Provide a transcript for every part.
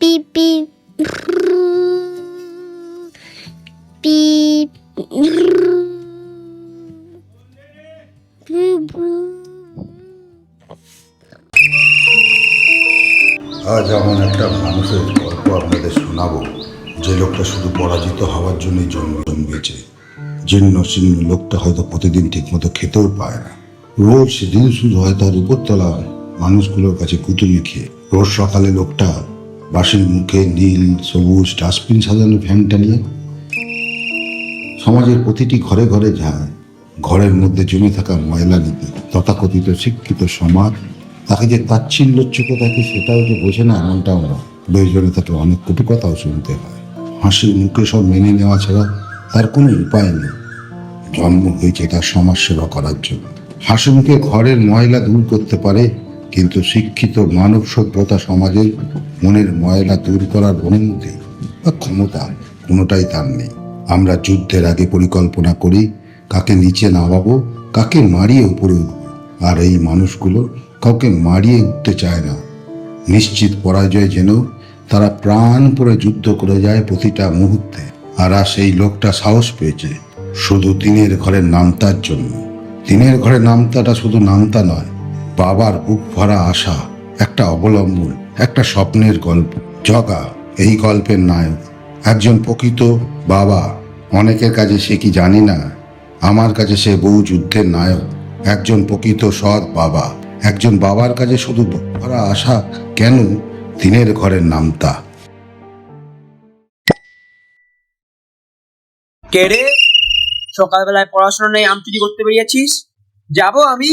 beep beep beep. আজ এমন একটা মানুষের গল্প আপনাদের শোনাবো যে লোকটা শুধু পরাজিত হওয়ার জন্যই জন্মেছে। জীর্ণ শীর্ণ লোকটা হয়তো প্রতিদিন ঠিকমতো খেতেও পায় না। রোজ সেদিন শুধু হয় তার উপরতলা মানুষগুলোর কাছে কুতুমি খেয়ে। রোজ সকালে লোকটা বাসির মুখে নীল সবুজ ডাস্টবিন সাজানো ভ্যানটা নিয়ে সমাজের প্রতিটি ঘরে ঘরে যায়। ঘরের মধ্যে জমে থাকা ময়লা নিতে তথাকথিত শিক্ষিত সমাজ তাকে যে তাচ্ছিল্য চোখে থাকে সেটাও যে বোঝে না এমনটাও না। প্রয়োজনে তাকে অনেক কটু কথাও শুনতে হয়। হাসির মুখে সব মেনে নেওয়া ছাড়া তার কোনো উপায় নেই। জন্ম হয়েছে তার সমাজ সেবা করার জন্য। হাসি মুখে ঘরের ময়লা দূর করতে পারে, কিন্তু শিক্ষিত মানব সভ্যতা সমাজের মনের ময়লা দূর করার অনুমতি বা ক্ষমতা কোনোটাই তার নেই। আমরা যুদ্ধের আগে পরিকল্পনা করি কাকে নিচে নামাবো, কাকে মারিয়ে উপরে উঠবো, আর এই মানুষগুলো কাউকে মারিয়ে উঠতে চায় না। নিশ্চিত পরাজয় যেন তারা প্রাণ পরে যুদ্ধ করে যায় প্রতিটা মুহূর্তে। আর সেই লোকটা সাহস পেয়েছে শুধু তিনের ঘরের নামতার জন্য। তিনের ঘরের নামতাটা শুধু নামতা নয়, বাবার বুক ভরা আশা, একটা অবলম্বন, একটা স্বপ্নের গল্প। জগা এই গল্পের নায়ক, একজন প্রকৃত বাবা। অনেকের কাছে সে কি জানি না, আমার কাছে সে বহু যুদ্ধের নায়ক। একজন প্রকৃত সৎ বাবা, একজন বাবার কাছে শুধু বুক ভরা আশা কেন, তিনের ঘরের নামতা। কে রে? সকালবেলায় পড়াশোনা নেই, আম চুরি করতে বেরিয়েছিস? যাবো আমি।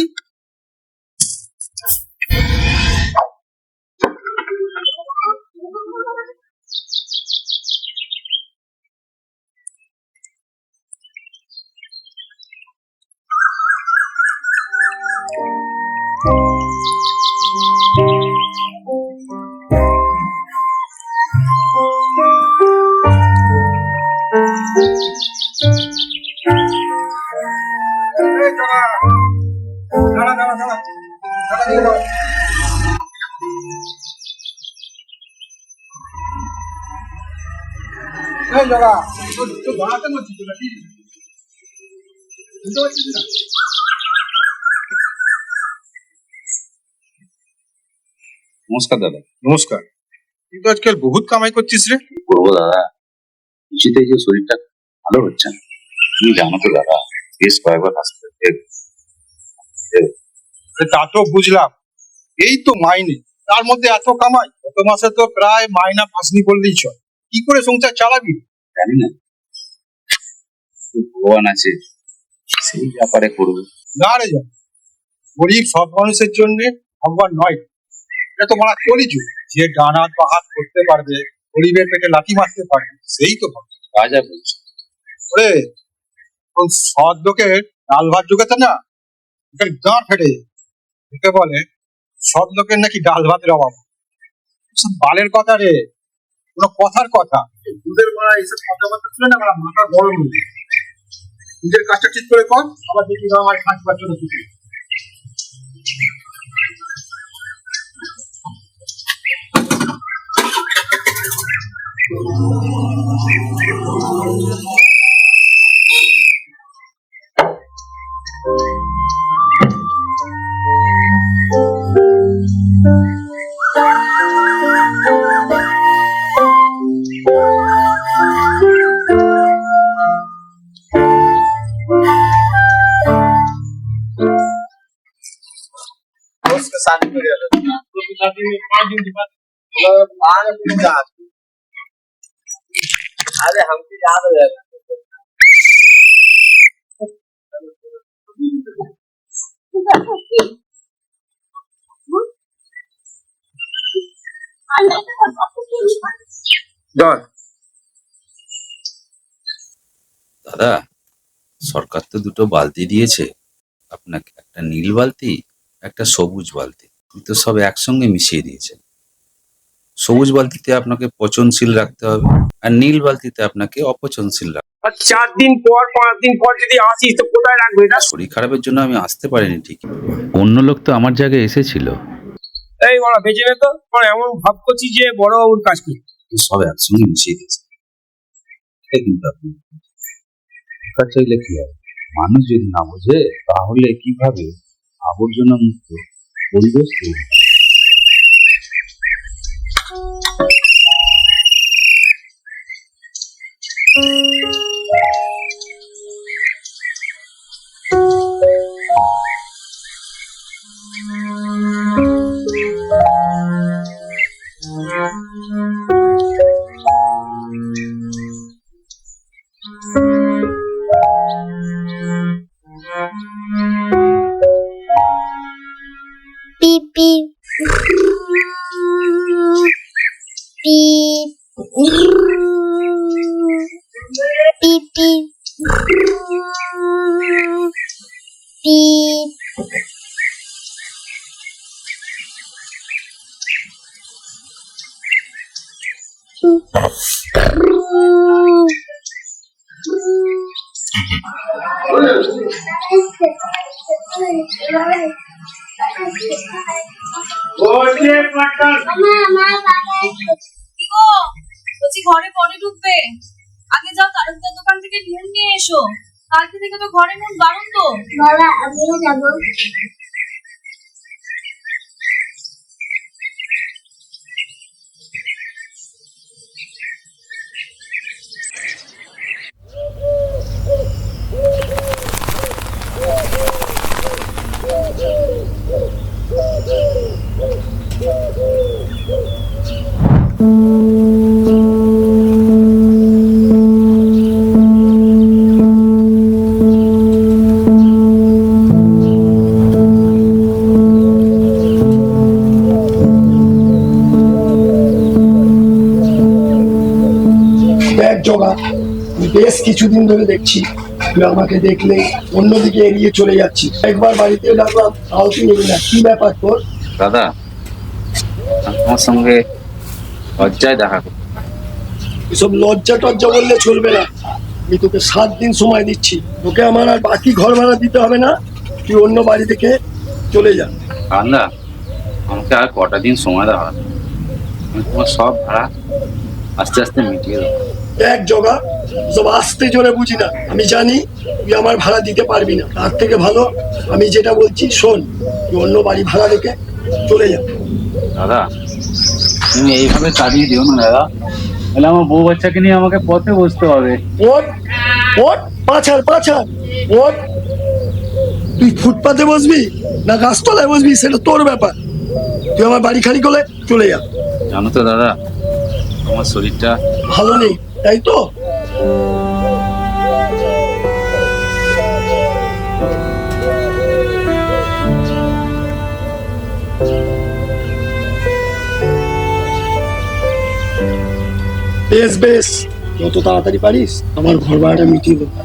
নমস্কার দাদা। নমস্কার। কিন্তু আজকাল বহুত কামাই করছিস রে। কি করবো দাদা, কিছুতেই যে শরীরটা ভালো হচ্ছে না। তুমি জানো তো দাদা, বেশ কয়েকবার হাসপাতালে তা তো বুঝলাম, এই তো মাইনে, তার মধ্যে এত কামাই। গত মাসে তো প্রায় মাইনা পাসনি বললেই চল। কি করে সংসার চালাবি? জানি না, ভগবান আছে, সেই ব্যাপারে করবো। না রে যা, গরিব সব মানুষের জন্য ভগবান নয়। এটা তো মারা কলিযুগ। যে ডান হাত বা হাত করতে পারবে, গরিবের পেটে লাথি মারতে পারবে, সেই তো ভগবান। রাজা বলছে ওরে, কোন সৎ লোকের ডাল ভাত জোগাতে না এটার গাঁ ফেটে যায়। একে বলে সৎ লোকের নাকি ডাল ভাতের অভাব। সব বালের কথা রে, কোনো কথার কথা। দুধের মারা এইসব কথাবার্তা শুনে না আমার মাথা গরম হয়ে যায়। নিজের কাজটা ঠিক করে কর, আবার দেখি না আমার খাঁচ পাচ্ছ না কিছু। उसके साथ में गया था तो शादी में 5 दिन के बाद आज दिन याद। अरे हमको याद हो जाएगा। डन দাদা, সরকার তো দুটো বালতি দিয়েছে আপনাকে, একটা নীল বালতি, একটা সবুজ বালতি। কিন্তু সব একসঙ্গে মিশিয়ে দিয়েছে। সবুজ বালতিতে আপনাকে পচনশীল রাখতে হবে, আর নীল বালতিতে আপনাকে অপচনশীল রাখতে হবে। 4 দিন পর 5 দিন পর যদি আসিস তো কোথায় রাখবে এটা? শরীর খারাপের জন্য আমি আসতে পারিনি ঠিক। অন্য লোক তো আমার জায়গায় এসেছিল, এই বড় বেঁচে নে তো, তোর এমন ভাব করছিস যে বড় বাবুর কাজ করি। সব একসঙ্গে মিশিয়ে দিয়েছে। এই কিন্তু আপনি টাকা চাইলে কি হবে? মানুষ যদি না বোঝে তাহলে কিভাবে আবর্জনা মুক্ত পরিবেশ তৈরি হবে? Beep beep. Beep. Beep beep. Beep. গো, বলছি ঘরে পরে ঢুকবে, আগে যাও তারকদার দোকান থেকে নুন নিয়ে এসো। কালকে থেকে তো ঘরে নুন বারণ তো। বাবা আমিও যাবো। দেখ জগা, আমি বেশ কিছুদিন ধরে দেখছি তুই আমাকে দেখলে অন্যদিকে এড়িয়ে চলে যাচ্ছি। একবার বাড়িতে ডাকলাম তাও তুই এলি না, কি ব্যাপার তোর? দাদা, আমি তোমার সঙ্গে লজ্জায় দেখা করতে। এসব লজ্জা টজ্জা বললে চলবে না। আমি তোকে 7 দিন সময় দিচ্ছি, তোকে আমার আর বাকি ঘর ভাড়া দিতে হবে না। তুই অন্য বাড়ি থেকে চলে যা। দাদা, আমাকে আর কটা দিন সময় দেওয়া হবে। আমি তোমার সব ভাড়া আস্তে আস্তে মিটিয়ে দেবো। দেখ জগা, সব আস্তে জোরে বুঝি না। আমি জানি তুই আমার ভাড়া দিতে পারবি না। তার থেকে ভালো আমি যেটা বলছি শোন, তুই অন্য বাড়ি ভাড়া রেখে চলে যা। দাদা, তুমি এইভাবে চালিয়ে দিও না দাদা, তাহলে আমার বউ বাচ্চাকে নিয়ে আমাকে পথে বসতে হবে। ওট ওট, পাছার পাছার ওট। তুই ফুটপাতে বসবি না গাছতলায় বসবি সেটা তোর ব্যাপার। তুই আমার বাড়ি খালি করে চলে যা। জানো তো দাদা, আমার শরীরটা ভালো নেই তাই তো? বেশ বেশ, যত তাড়াতাড়ি পারিস আমার ঘর ভাড়াটা মিটিয়ে দেবো।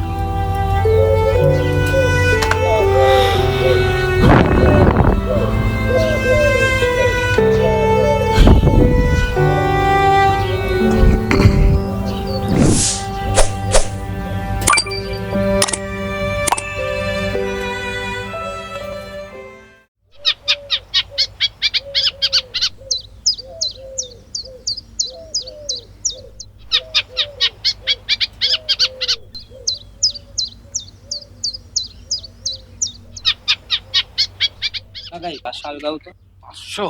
কাকা এই 500 দাও তো। 500,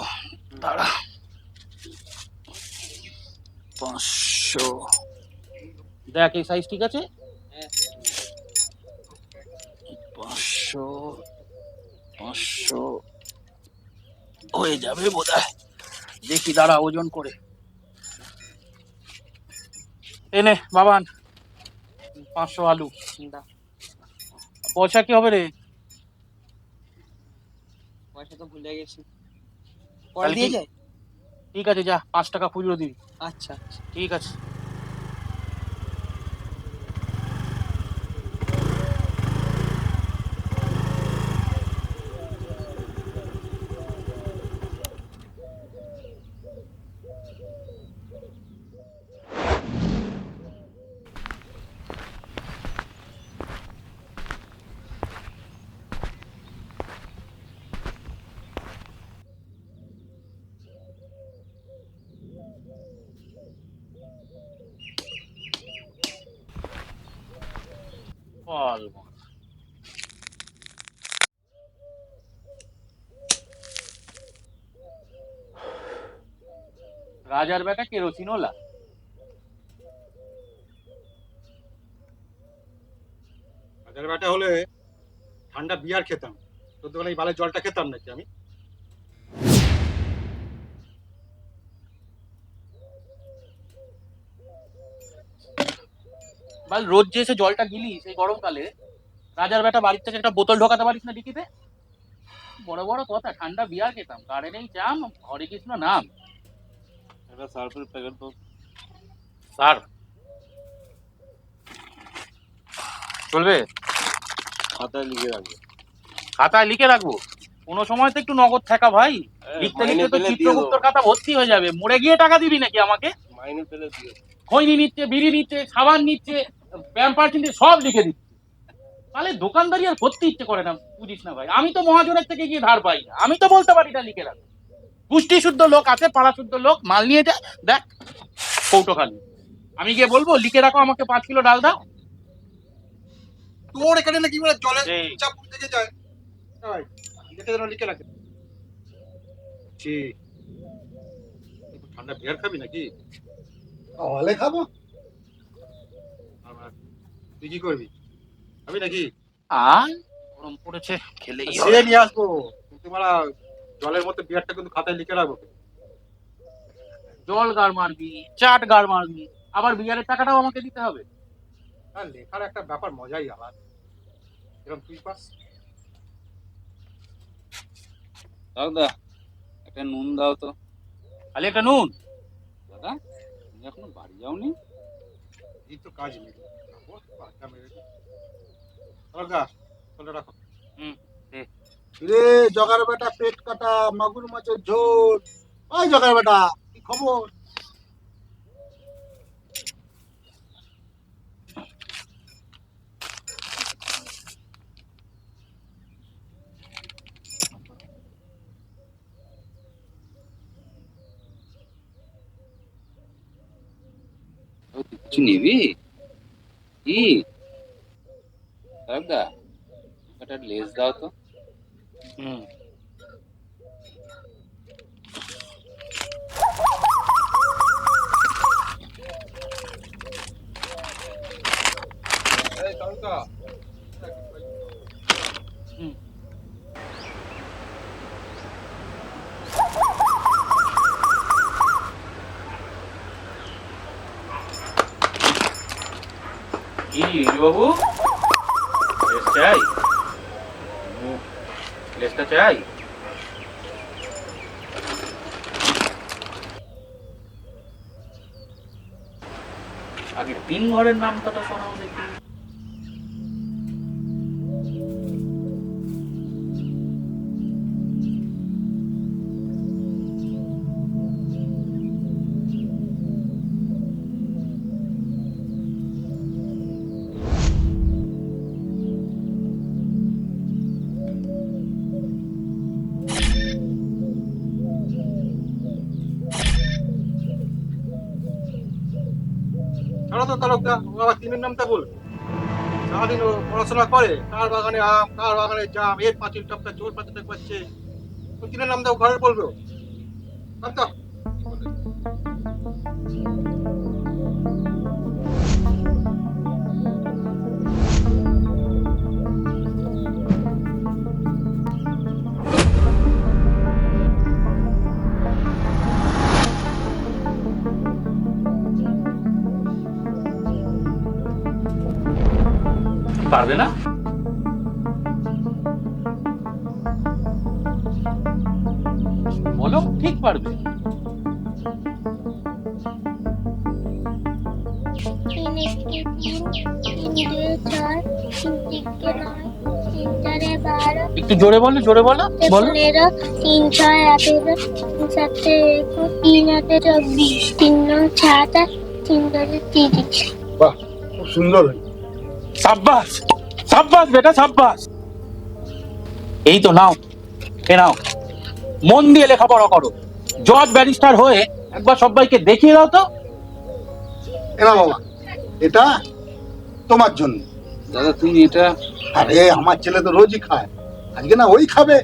দাঁড়া। 500, দেখ এই সাইজ ঠিক আছে? 500, 500 হয়ে যাবে বোধহয়। দেখি দাঁড়া ওজন করে। এনে বাবান 500 আলু। পয়সা কি হবে রে? পয়সা তো ভুলে গেছি। পরে দিয়ে যায়। ঠিক আছে যা, 5 টাকা খুচরো দিবি। আচ্ছা ঠিক আছে। রাজার বেটা কেরোসিনওয়ালা। রাজার বেটা হলে ঠান্ডা বিয়ার খেতাম, তোর দোকানে এই বালের জলটা খেতাম নাকি আমি? বাল রোজ যে এসে জলটা গিলি সেই গরমকালে, রাজার বেটা বাড়ির থেকে একটা বোতল ঢোকাতে পারিস না ডিকিতে? বড় বড় কথা, ঠান্ডা বিয়ার খেতাম, কারে নেই চাম, হরে কৃষ্ণ নাম। একটা সার্ফের প্যাকেট তো। সার্ফ চলবে? খাতায় লিখে রাখবো। খাতায় লিখে রাখবো? কোনো সময় তো একটু নগদ থাকা ভাই। লিখতে লিখতে তো চিত্রগুপ্তর খাতা ভর্তি হয়ে যাবে। মরে গিয়ে টাকা দিবি নাকি আমাকে? মাইনে ফেলে দিও। খৈনি নিচ্ছে, বিড়ি নিচ্ছে, সাবান নিচ্ছে, প্যাম্পার কিনছে, সব লিখে দিচ্ছে। তাহলে দোকানদারি আর করতে ইচ্ছে করে না, বুঝিস না ভাই। আমি তো মহাজনের থেকে গিয়ে ধার পাই না, আমি তো বলতে পারি না লিখে রাখ। পুষ্টি শুদ্ধ লোক আছে, পাড়া শুদ্ধ লোক, মাল নিয়ে যায়, দেখ কৌটো খালি। আমি গিয়ে বলবো লিখে রাখো আমাকে 5 কিলো ডাল দাও? তোর এখানে নাকি বলে জলের এই। চাপ থেকে যায়? তাই লিখে যেন লিখে রাখে। ছি, একটু ঠান্ডা বিয়ার খাবি নাকি? হলে খাবো। আবার তুই কি করবি, খাবি নাকি? আর গরম পড়েছে, খেলেই সে হবে। নিয়ে আসবো, কিন্তু মারা জলের মধ্যে বিয়ারটা কিন্তু খাতায় লিখে রাখবো। জল গাড় মারবি, চাট গাড় মারবি, আবার বিয়ারের টাকাটাও আমাকে দিতে হবে। আর লেখার একটা ব্যাপার, মজাই আলাদা। এরকম তুই পাস। দাদা একটা নুন দাও তো। খালি একটা নুন? দাদা তুমি এখনো বাড়ি যাওনি? এই তো কাজ নেই, যাবো, পাঁচটা মেরে দিই। চলো গা, চলো রাখো। রে জগার বেটা পেট কাটা মাগুর মাছের ঝোল। ওই জগার বেটা, কি খবর? ও, তুই কিছু নিবি কি? দাদা একটা লেস দাও তো। এই কালকা কি বাবু, লেস চাই? লেসটা চাই? আগে 3 ঘরের নামটা তো শোনাও দেখি। ছাড়ো তো তালুকদার, ও আবার তিনের নামটা বল। সারাদিন ও পড়াশোনা করে, কার বাগানে আম, কার বাগানে জাম, এর পাঁচিল টপকা চোর পাঁচিল টপকাচ্ছে। ও তিনের নামটা ও ঘরে বলবে। তো পারবে না? বলো ঠিক পারবে। তিন একটি তিন, তিন দুয়ে চার, তিন তিনটে নয়, তিন চারে 12, একটু জোরে বলো, জোরে বলো, বলো। 15, 3 6 18, 3 7 21, 3 8 24, 3 9 28, 3 10 30। বাহ, খুব সুন্দর। সাব্বাস সাব্বাস বেটা সাব্বাস। এই তো নাও, এ নাও, মন দিয়ে লেখাপড়া করো। জজ ব্যারিস্টার হয়ে একবার সবাইকে দেখিয়ে দাও তো। এনা বাবা, এটা তোমার জন্য। দাদা তুমি এটা আরে আমার ছেলে তো রোজই খায়, আজকে না ওই খাবে।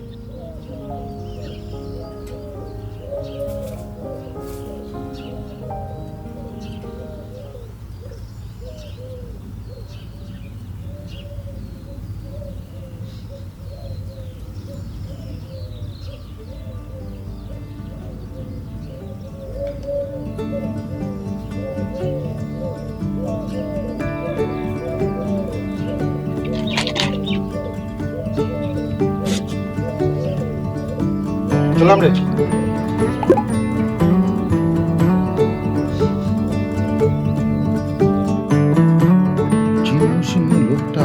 চলাম রে। জীবনশূন্য লোকটা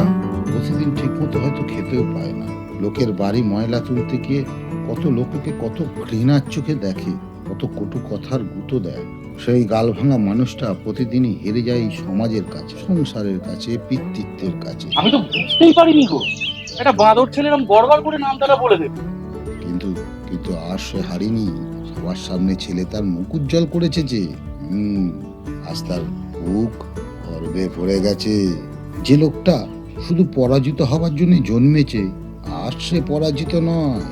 প্রতিদিন ঠিক মতো হয়তো খেতেও পায় না। লোকের বাড়ি ময়লা তুলতে গিয়ে কত লোককে কত ঘৃণার চোখে দেখে, কত কটু কথার গুঁতো দেয়। সেই গাল ভাঙা মানুষটা প্রতিদিনই হেরে যায় এই সমাজের কাছে, সংসারের কাছে, পিতৃত্বের কাছে। আমি তো বুঝতেই পারিনি গো, একটা বাঁদর ছেলে এরকম গড়গড় করে নামটা বলে দেবে। কিন্তু কিন্তু আর সে হারিনি। সবার সামনে ছেলে তার মুখ উজ্জ্বল করেছে যে আজ তার বুক গর্বে ভরে গেছে। যে লোকটা শুধু পরাজিত হবার জন্য জন্মেছে, আর সে পরাজিত নয়,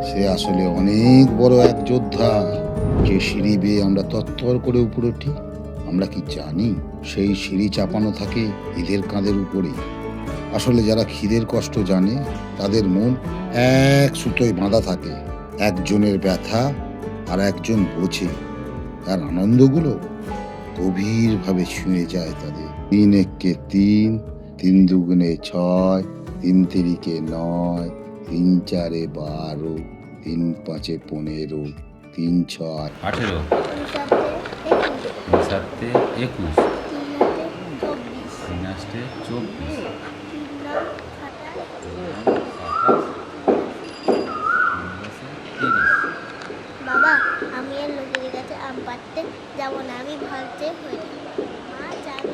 সে আসলে অনেক বড় এক যোদ্ধা। যে সিঁড়ি বেয়ে আমরা তত্তর করে উপরে উঠি, আমরা কি জানি সেই সিঁড়ি চাপানো থাকে এদের কাঁধের উপরে। আসলে যারা খিদের কষ্ট জানে তাদের মন এক সুতোয় বাঁধা থাকে। একজনের ব্যথা আর একজন বোঝে, তার আনন্দগুলো গভীরভাবে ছুঁয়ে যায় তাদের। ৩ একে ৩, ৩ দুগুণে ৬, ৩ তিরিকে ৯, ৩ চারে ১২, ৩ পাঁচে ১৫, ৩ ছয় 18, 7 21, 3 8 24, বাবা, আমি আর লোকের কাছে আম পাড়তে যাবো না, আমি ভাবতে হয়ে যাবো। মা যাবে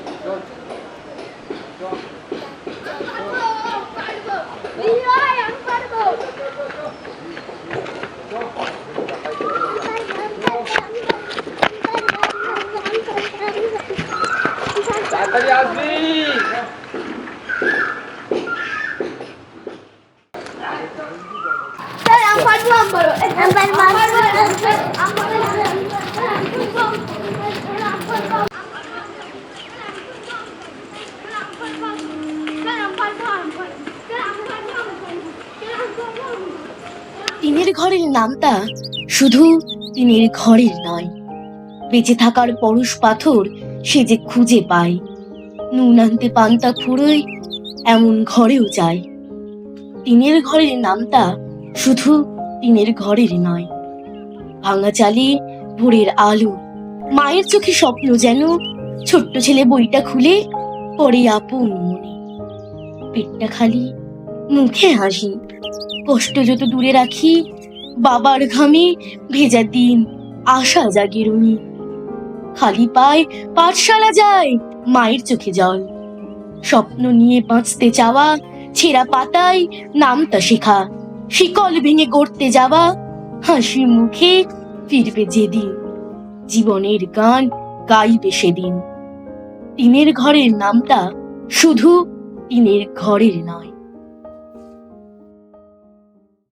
তাড়াতাড়ি আসবি। টিনের ঘরের নামটা শুধু টিনের ঘরের নয়, বেঁচে থাকার পরশ পাথর সে যে খুঁজে পায়। নুন আনতে পান্তা ফুরোয় এমন ঘরেও যায়। টিনের ঘরের নামটা শুধু টিনের ঘরের নয়, ভাঙা চালে ভোরের আলো, মায়ের চোখে স্বপ্ন যেন ছোট্ট ছেলে বইটা খুলে পড়ে আপন মনে। পেটটা খালি, মুখে হাসি, কষ্ট যত দূরে রাখি, বাবার ঘামে ভেজা দিন আশা জাগে রুনি। খালি পায় পাঠশালা যায়, মায়ের চোখে জল, স্বপ্ন নিয়ে বাঁচতে চাওয়া, ছেঁড়া পাতায় নামটা শেখা, শিকল ভেঙে গড়তে যাওয়া, হাসি মুখে ফিরবে যেদিন, জীবনের গান গাইবে সেদিন। টিনের ঘরের নামটা শুধু টিনের ঘরের নয়।